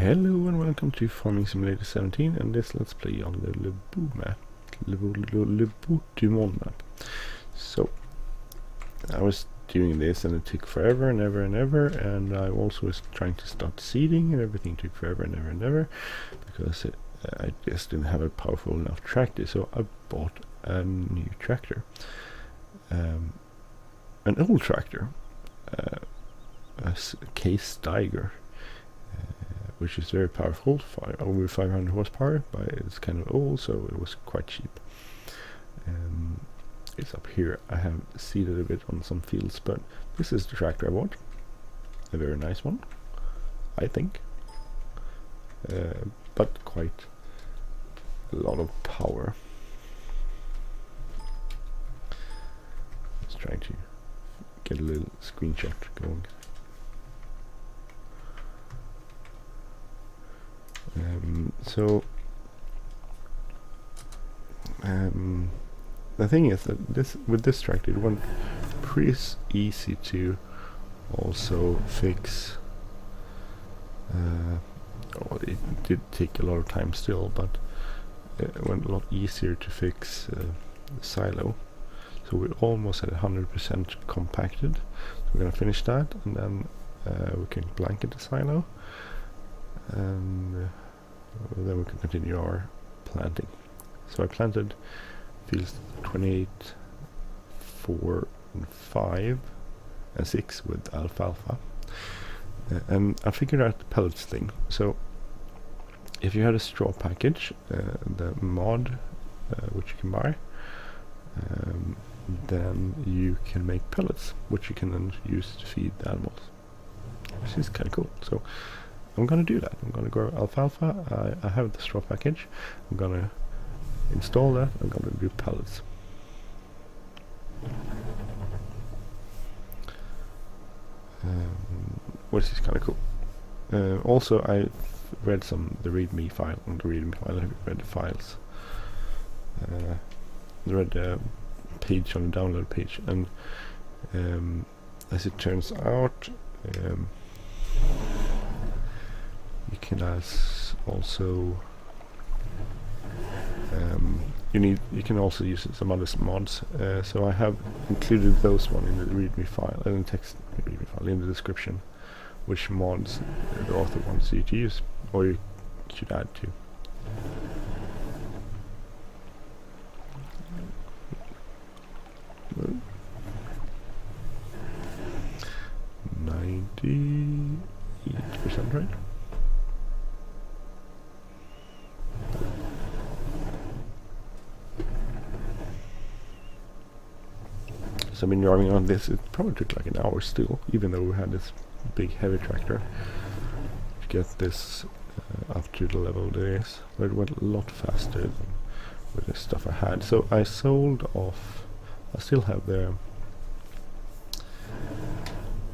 Hello and welcome to Farming Simulator 17 and this let's play on the Bout Du Monde map. So I was doing this and it took forever and ever, and I also was trying to start seeding and everything took forever and ever because I just didn't have a powerful enough tractor. So I bought a new tractor, an old tractor, a IH Steiger, which is very powerful, over 500 horsepower, but it's kind of old, so it was quite cheap. It's up here. I have seeded a bit on some fields, but this is the tractor I bought. A very nice one, I think, but quite a lot of power. Let's try to get a little screenshot going. The thing is that with this tractor it went pretty easy to also fix. It did take a lot of time still, but it went a lot easier to fix the silo. So we're almost at 100% compacted. So we're gonna finish that, and then we can blanket the silo, and then we can continue our planting. So I planted fields 28, 4, and 5, and 6 with alfalfa. And I figured out the pellets thing. So if you had a straw package, the mod, which you can buy, then you can make pellets, which you can then use to feed the animals, which is kind of cool. So I'm gonna do that. I'm gonna grow alfalfa. I have the straw package. I'm gonna install that. I'm gonna do pellets. Which is kind of cool. Also, I read the README file. On the README file, I read the files. I read the page on the download page, and as it turns out, you can also you can also use some other mods. So I have included those one in the README file, in the text README file in the description, which mods the author wants you to use, or you should add to. Well, 98%, right? So I've been driving on this. It probably took like an hour still, even though we had this big heavy tractor, to get this up to the level it is. But it went a lot faster than with the stuff I had. So I sold off. I still have the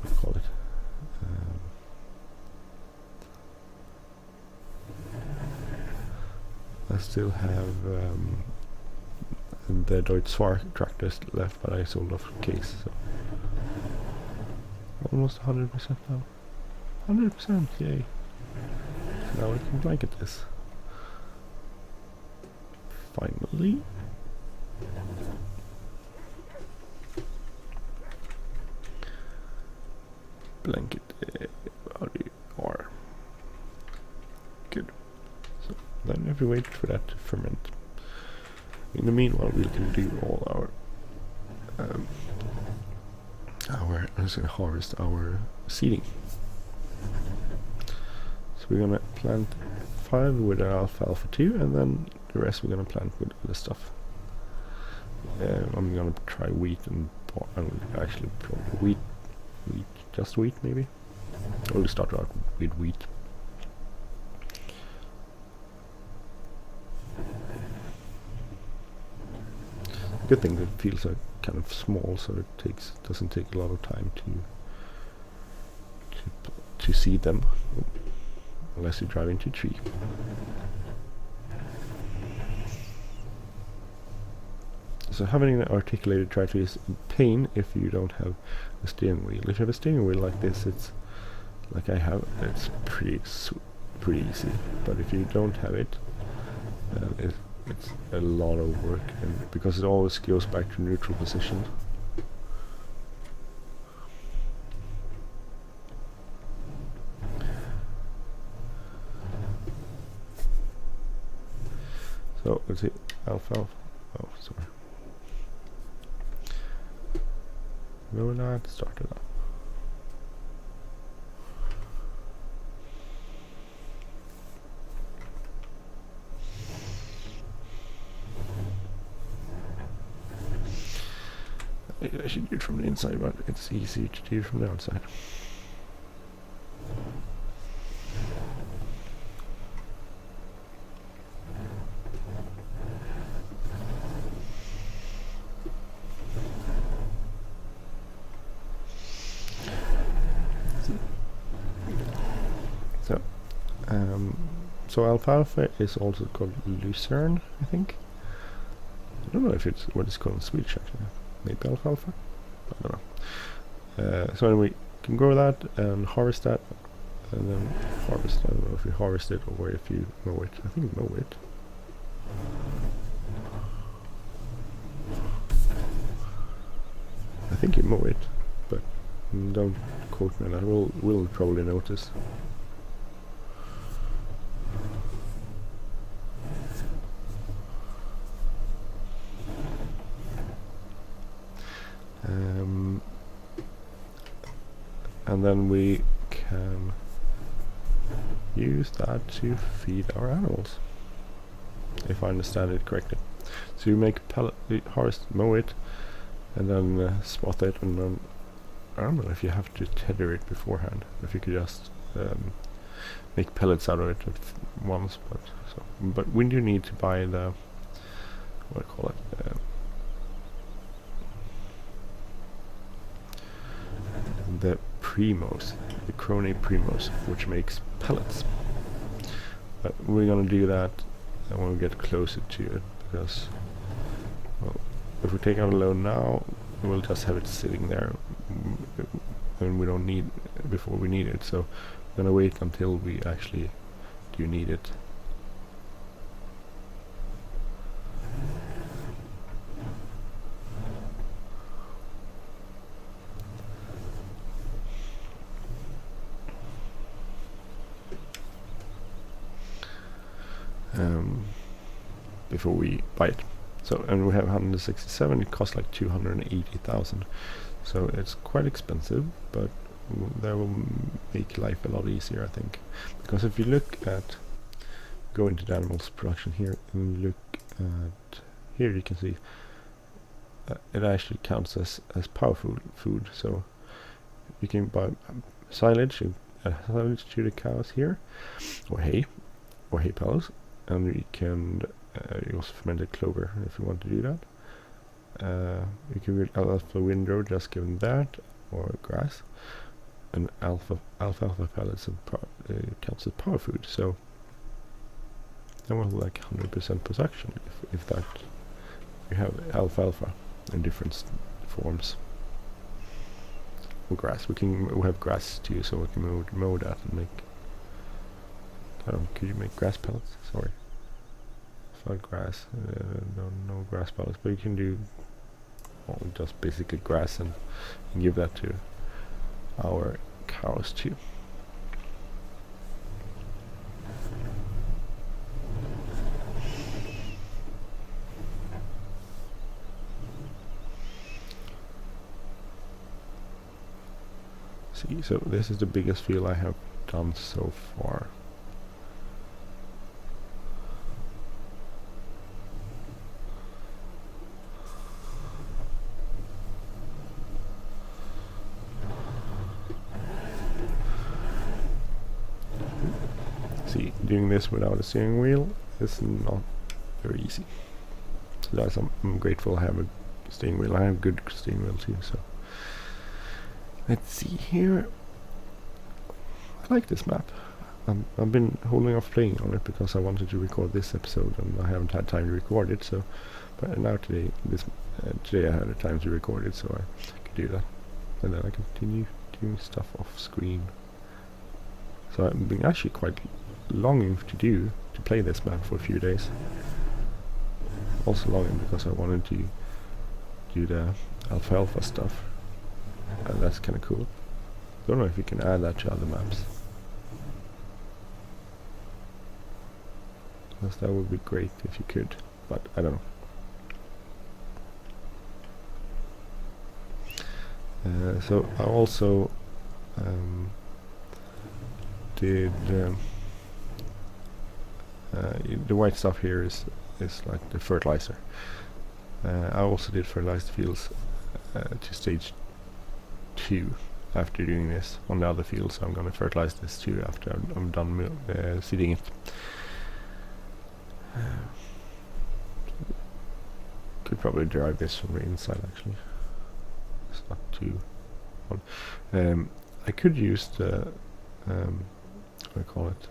what do you call it? I still have the DeltaBravo tractors left, but I sold off case. So almost 100% now. 100%, yay! So now we can blanket this. Finally. Blanket or good. So then we have to wait for that to ferment. In the meanwhile, we can do all our harvest our seeding. So we're gonna plant 5 with our alfalfa 2, and then the rest we're gonna plant with other stuff. I'm gonna try wheat and actually probably wheat, just wheat maybe. I'll start out with wheat. Good thing that the fields are kind of small, so it doesn't take a lot of time to seed them, unless you drive into a tree. So having an articulated tractor is a pain if you don't have a steering wheel. If you have a steering wheel like this, it's like I have, it's pretty pretty easy. But if you don't have it, it's a lot of work, and because it always goes back to neutral position. So let's see, alpha. Oh, sorry. Lower that, start it up. I should do it from the inside, but it's easy to do from the outside. So alfalfa is also called lucerne, I think. I don't know if it's what it's called in Swedish actually. Maybe alfalfa? I don't know. So anyway, we can grow that and harvest that, and then harvest. I don't know if you harvest it or if you mow it. I think mow it. I think you mow it, but don't quote me on that. We'll probably notice. And then we can use that to feed our animals, if I understand it correctly. So you make pellet, you harvest, mow it, and then spot it, and then I don't know if you have to tether it beforehand, if you could just make pellets out of it at once. But when do you need to buy the, what do you call it? The Primos, the Krone Primos, which makes pellets. But we're gonna do that when we get closer to it, because, well, if we take out a load now, we'll just have it sitting there, and we don't need before we need it. So we're gonna wait until we actually do need it. Before we buy it. So, and we have 167, it costs like 280,000. So it's quite expensive, but that will make life a lot easier, I think. Because if you look at, go into the animals production here, and look at, here you can see it actually counts as power food. So you can buy silage, silage to the cows here, or hay pellets, and we can you also fermented clover if you want to do that. You can get alpha window, just give them that, or grass, and alfalfa pellets and counts as power food. So that was like 100% production if that we have alfalfa in different forms. Or grass, we have grass too, so we can mow that and make. Could you make grass pellets? Sorry. Not grass, no grass pellets, but you can do just basically grass and give that to our cows too. See, so this is the biggest field I have done so far. See, doing this without a steering wheel is not very easy. So that's, I'm grateful I have a steering wheel. I have a good steering wheel too. So let's see here. I like this map. I've been holding off playing on it because I wanted to record this episode and I haven't had time to record it. So, but now today I had the time to record it, so I could do that, and then I continue doing stuff off screen. So I've been actually quite longing to play this map for a few days. Also longing because I wanted to do the alfalfa stuff, and that's kind of cool. Don't know if you can add that to other maps, because that would be great if you could, but I don't know. So I also did the white stuff here is like the fertilizer. I also did fertilizer fields to stage 2 after doing this on the other field, so I'm going to fertilize this too after I'm done seeding it. Could probably drive this from the inside actually. It's not too hard. I could use the what do I call it?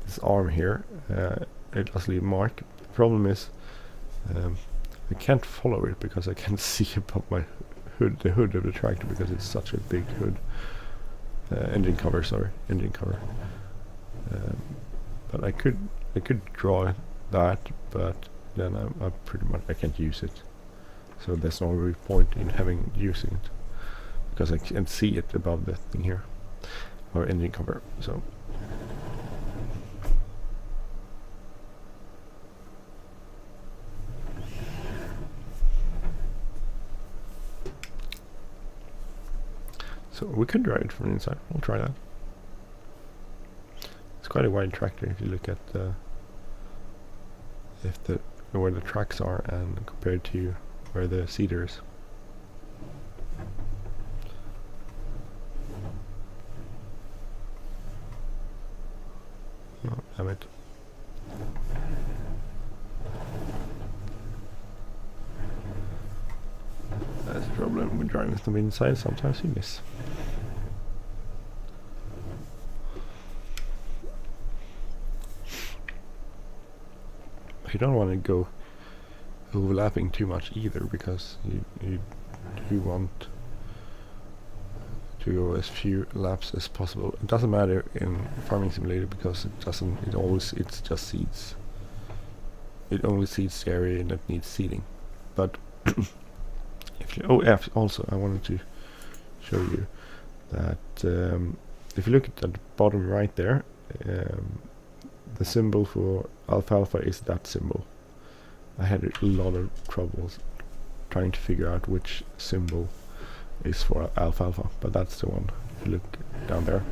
This arm here. It does leave mark. The problem is I can't follow it because I can't see above my hood, the hood of the tractor, because it's such a big hood. Engine cover. But I could draw that, but then I pretty much I can't use it. So there's no real point in using it, because I can't see it above the thing here, or engine cover. So we could drive it from the inside. We'll try that. It's quite a wide tractor if you look at where the tracks are and compared to where the seeder is. Oh, damn it. That's the problem with driving from the inside, sometimes you miss. You don't want to go overlapping too much either, because you do want to go as few laps as possible. It doesn't matter in Farming Simulator, because it's just seeds. It only seeds the area that needs seeding. But also I wanted to show you that if you look at the bottom right there, the symbol for alfalfa is that symbol. I had a lot of troubles trying to figure out which symbol is for alfalfa, but that's the one. If you look down there.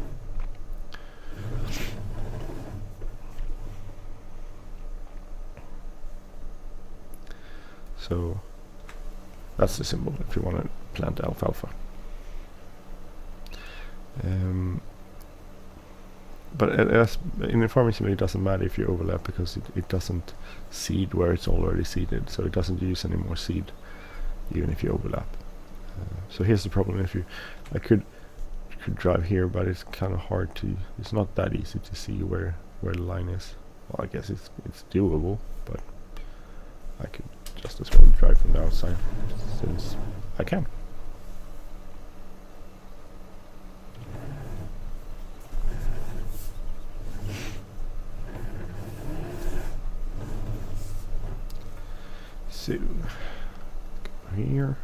So that's the symbol if you want to plant alfalfa. But in the Farming Simulator, it doesn't matter if you overlap, because it doesn't seed where it's already seeded, so it doesn't use any more seed even if you overlap. So here's the problem. I could drive here, but it's kind of hard to. It's not that easy to see where the line is. Well, I guess it's doable, but I could just as well drive from the outside, since I can. So, go here.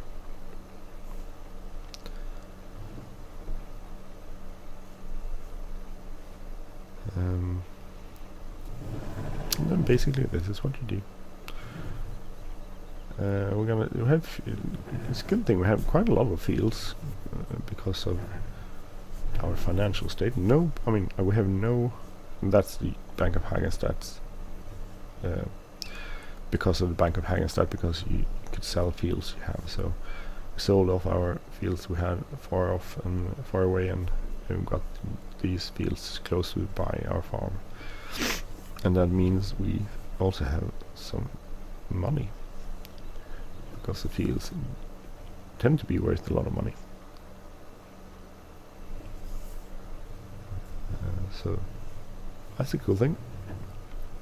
And then basically this is what you do. It's a good thing we have quite a lot of fields because of our financial state. We have no. That's the Bank of Hagenstadt. Because of the Bank of Hagenstadt, because you could sell fields you have. So we sold off our fields we had far off and far away, and we got these fields close by our farm. And that means we also have some money, because the fields tend to be worth a lot of money. So that's a cool thing.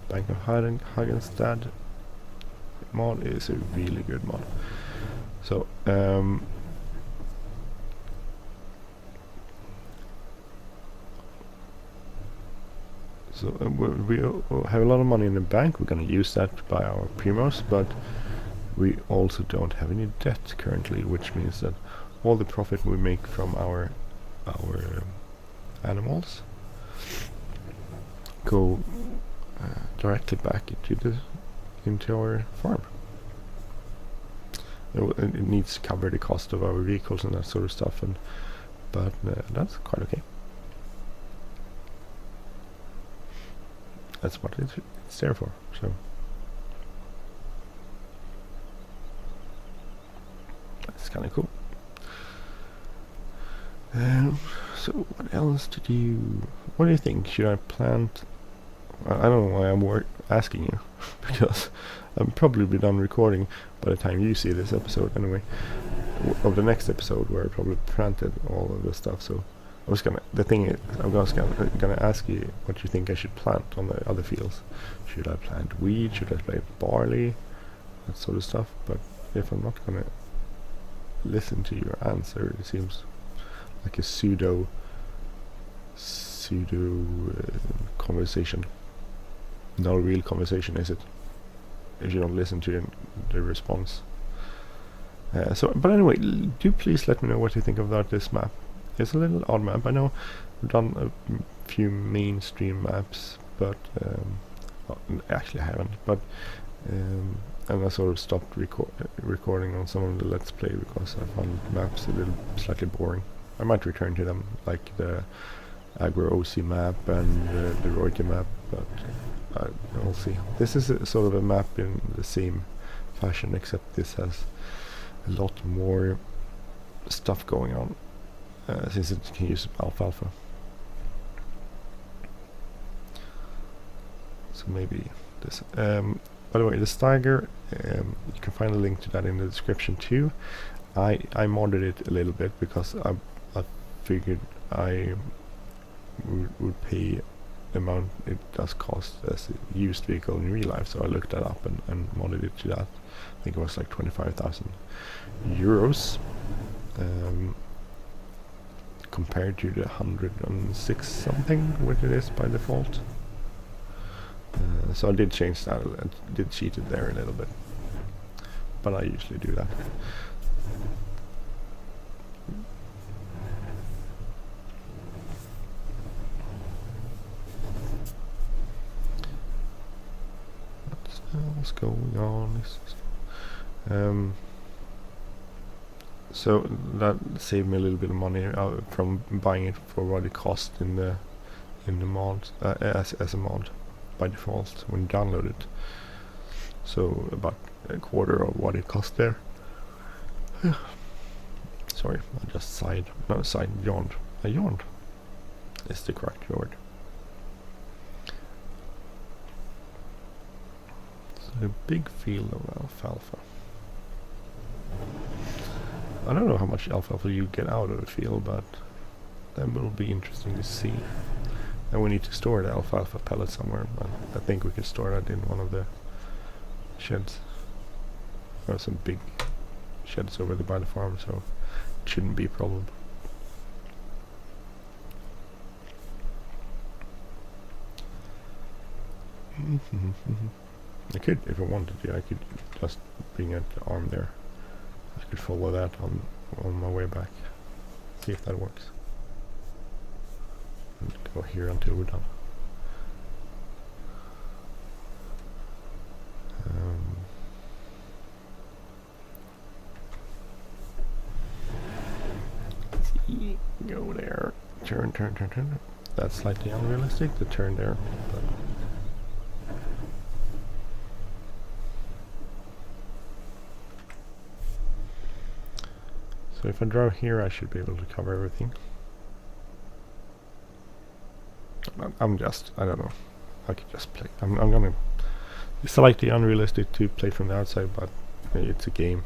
Bank of Hagenstadt mod is a really good mod. So So we have a lot of money in the bank. We're going to use that to buy our Primos, but we also don't have any debt currently, which means that all the profit we make from our animals go directly back into our farm. It needs to cover the cost of our vehicles and that sort of stuff, but that's quite okay. That's what it's there for. So that's kind of cool. So what else to do? What do you think? Should I plant? I don't know why I'm asking you, because I'll probably be done recording by the time you see this episode anyway, of the next episode, where I probably planted all of the stuff. So the thing is, I'm gonna ask you what you think I should plant on the other fields. Should I plant wheat? Should I plant barley? That sort of stuff. But if I'm not gonna listen to your answer, it seems like a pseudo conversation. Not a real conversation, is it? If you don't listen to the response. But anyway, do please let me know what you think about this map. It's a little odd map. I know I've done a few mainstream maps, but well, actually I haven't. But and I sort of stopped recording on some of the Let's Play because I found maps a little slightly boring. I might return to them, like the Agro OC map and the Royalty map, but we'll see. This is sort of a map in the same fashion, except this has a lot more stuff going on, since it can use alfalfa. So maybe this. By the way, the Steiger, you can find a link to that in the description too. I modded it a little bit because I figured I would pay the amount it does cost as a used vehicle in real life, so I looked that up and modded it to that. I think it was like 25,000 euros, compared to the 106 something which it is by default. So I did change that, I did cheat it there a little bit, but I usually do that. What's going on? So that saved me a little bit of money from buying it for what it cost in the mod, as a mod by default when you download it. So about a quarter of what it cost there. Sorry, I just sighed. Not sighed, yawned. I yawned is the correct word. A big field of alfalfa. I don't know how much alfalfa you get out of a field, but that will be interesting to see. And we need to store the alfalfa pellet somewhere, but I think we can store that in one of the sheds. There are some big sheds over there by the farm, so it shouldn't be a problem. I could, if I wanted to, I could just bring an arm there. I could follow that on my way back. See if that works. And go here until we're done. Go there. Turn. That's slightly unrealistic, the turn there. But so if I draw here, I should be able to cover everything. I don't know. I could just play. I'm gonna. It's slightly unrealistic to play from the outside, but it's a game.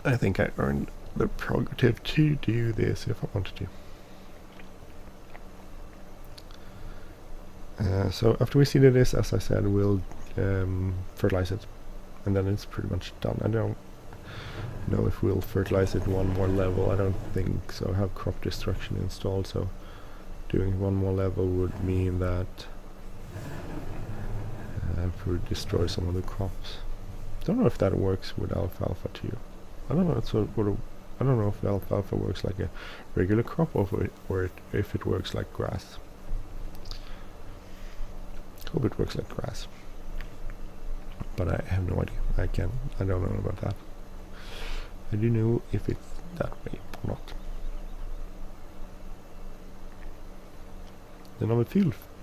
I think I earned the prerogative to do this if I wanted to. So after we seeded this, as I said, we'll fertilize it, and then it's pretty much done. I don't know if we'll fertilize it one more level. I don't think so. I have crop destruction installed, so doing one more level would mean that it would destroy some of the crops. Don't know if that works with alfalfa too. I don't know. I don't know if alfalfa works like a regular crop or if it works like grass. Hope it works like grass, but I have no idea. I don't know about that. I do know if it's that way or not. The number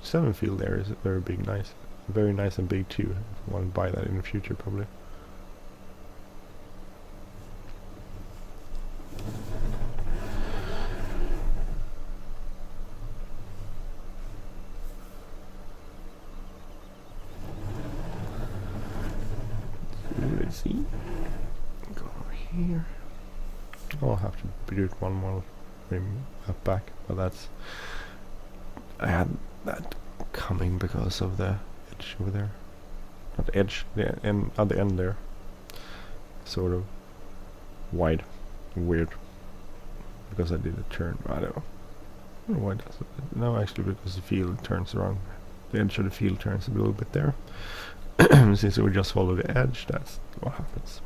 7 field there is very big, nice, very nice and big too. I want to buy that in the future probably. Let's see. Go over here. I'll have to do it one more up back, but that's. I had that coming because of the edge over there. Not the edge, the end at the end there. Sort of wide, weird. Because I did a turn. I don't know why it does it. No, actually, because the field turns around. The edge of the field turns a little bit there. Since we just follow the edge, that's what happens.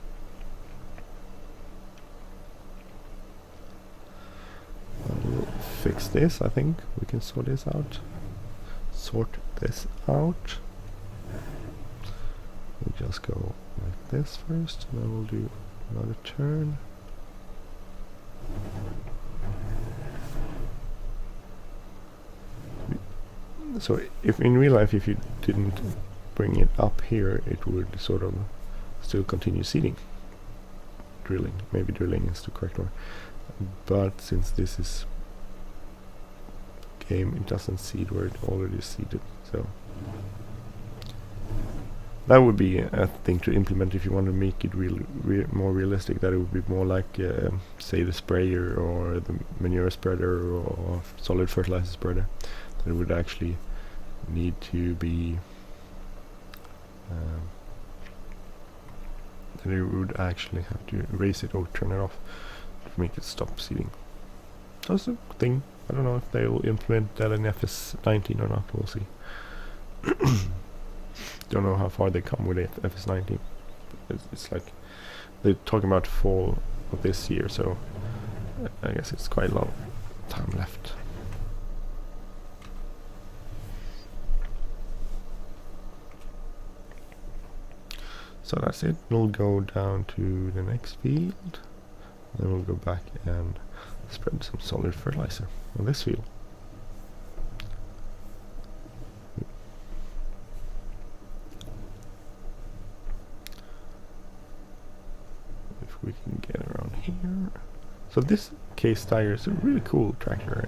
We'll fix this. I think we can sort this out. We'll just go like this first, and then we'll do another turn. So if in real life, if you didn't bring it up here, it would sort of still continue seeding. Maybe drilling is the correct word. But since this is game, it doesn't seed where it already is seeded. So that would be a thing to implement if you want to make it more realistic. That it would be more like, say, the sprayer or the manure spreader or solid fertilizer spreader. That it would actually need to be then you would actually have to raise it or turn it off to make it stop seeding. That's a thing. I don't know if they will implement that in FS19 or not. We'll see. Don't know how far they come with FS19. It's like they're talking about fall of this year, so I guess it's quite a lot of time left. So that's it. We'll go down to the next field. Then we'll go back and spread some solid fertilizer on this field. If we can get around here. So this IH Steiger is a really cool tractor.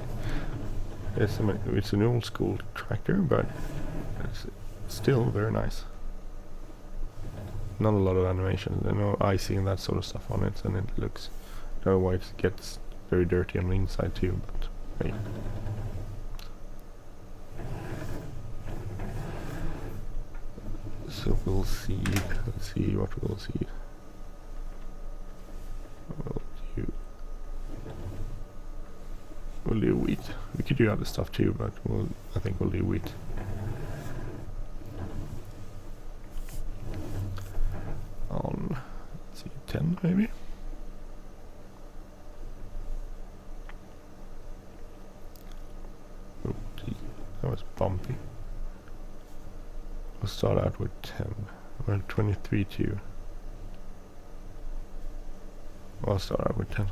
It's an old school tractor, but it's still very nice. Not a lot of animation. There's no icing and that sort of stuff on it, and it looks. I don't know why it gets very dirty on the inside too, but hey. So we'll see. Let's see what we'll see. We'll do wheat. We could do other stuff too, but I think we'll do wheat. On, let's see, 10 maybe. Oh, gee, that was bumpy. We'll start out with 10. Well, 23 too. I'll start out with 10.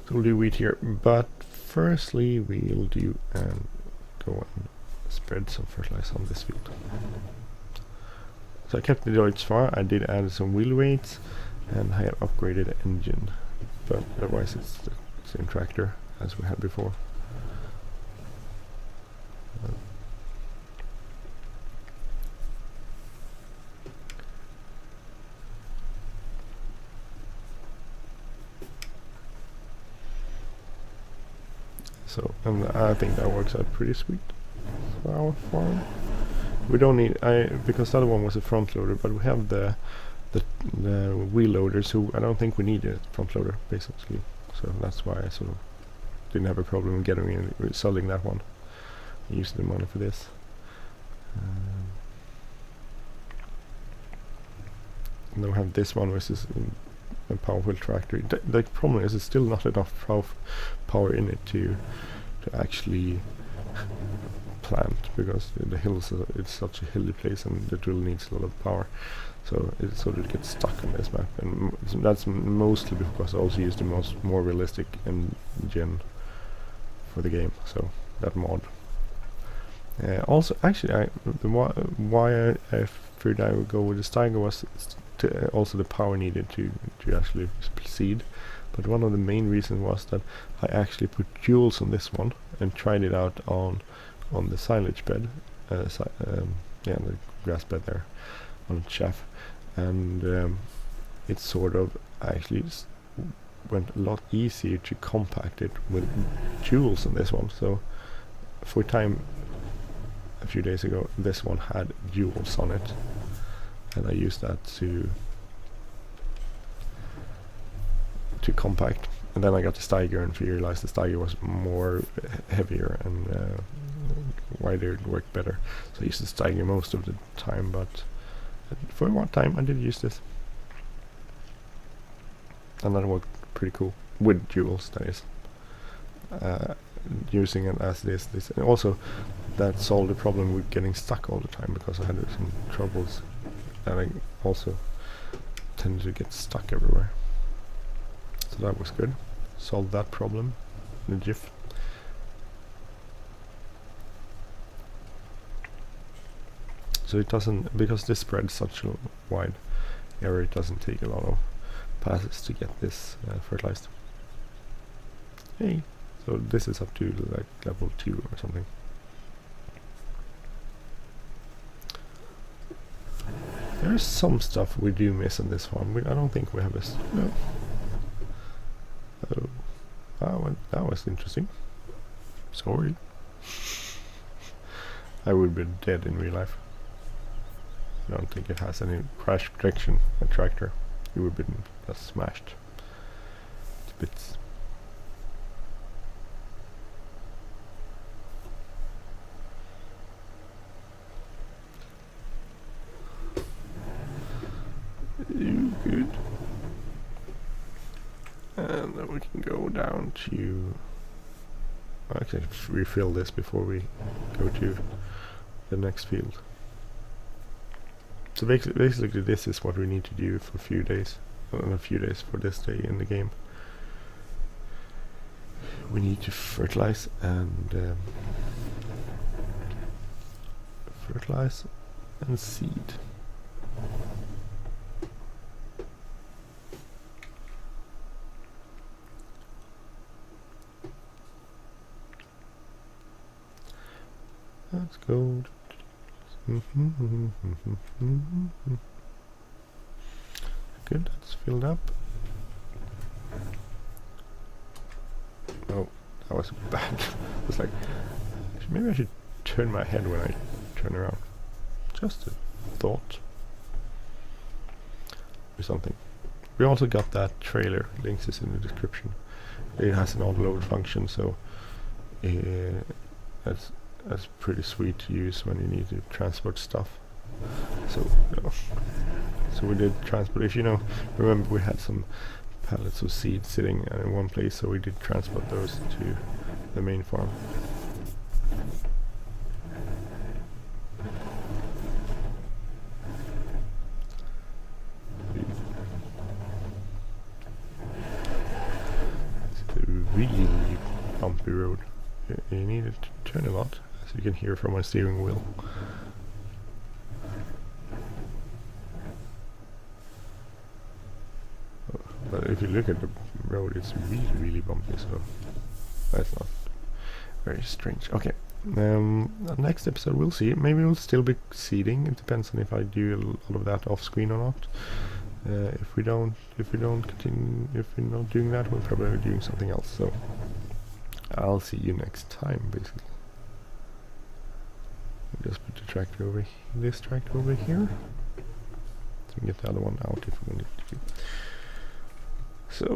So we'll do wheat here, but firstly we'll do go and spread some fertilizer on this field. So I kept the Deutz-Fahr. I did add some wheel weights and I have upgraded the engine, but otherwise it's the same tractor as we had before. So, and I think that works out pretty sweet for our farm. We don't need, because the other one was a front loader, but we have the the wheel loaders, who I don't think we need a front loader basically, so that's why I sort of didn't have a problem getting in selling that one. I used the money for this. And then we have this one, which is a powerful tractor. The problem is it's still not enough power in it to actually plant, because the hills it's such a hilly place and the drill needs a lot of power, so it sort of gets stuck on this map, and that's mostly because I also use the more realistic engine for the game, so that mod. Also, actually, why I figured I would go with the Steiger was also the power needed to actually succeed. But one of the main reasons was that I actually put jewels on this one and tried it out on the silage bed, yeah, the grass bed there on the chaff, and it sort of actually went a lot easier to compact it with jewels on this one. So for a time, a few days ago, this one had jewels on it, and I used that to compact. And then I got the Steiger and realized the Steiger was more heavier and wider, it worked better. So I used the Steiger most of the time, but for one time I did use this, and that worked pretty cool with jewels, that is. Using it as this, and also that solved the problem with getting stuck all the time, because I had some troubles, and I also tended to get stuck everywhere. So that was good. Solved that problem in a jiff. So it doesn't, because this spreads such a wide area, it doesn't take a lot of passes to get this fertilized. Hey, so this is up to like level 2 or something. There's some stuff we do miss in this one. I don't think we have this. No. Oh, that was interesting. Sorry. I would be dead in real life. I don't think it has any crash protection, a tractor. It would have been just smashed to bits. Good. And then we can go down to... Actually, refill this before we go to the next field. So basically this is what we need to do for a few days for this day in the game. We need to fertilize and seed. Let's go. Good, that's filled up. Oh, that was bad. It's like, maybe I should turn my head when I turn around. Just a thought. Or something. We also got that trailer, links is in the description. It has an autoload function, so that's pretty sweet to use when you need to transport stuff. So we did transport. If you know, remember we had some pallets of seed sitting in one place, so we did transport those to the main farm. It's a really bumpy road. You need to turn a lot, as you can hear from my steering wheel. But if you look at the road, it's really bumpy, so that's not very strange. Okay, next episode we'll see. Maybe we'll still be seeding. It depends on if I do a lot of that off screen or not. If we're not doing that, we'll probably be doing something else. So I'll see you next time, basically. Just put the tractor over this tractor over here. So can get the other one out if we need to. So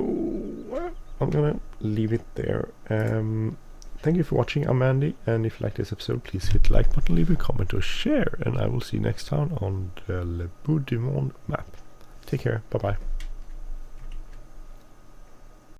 I'm gonna leave it there. Thank you for watching. I'm Andy, and if you like this episode, please hit the like button, leave a comment or share, and I will see you next time on the Bout Du Monde map. Take care. Bye bye.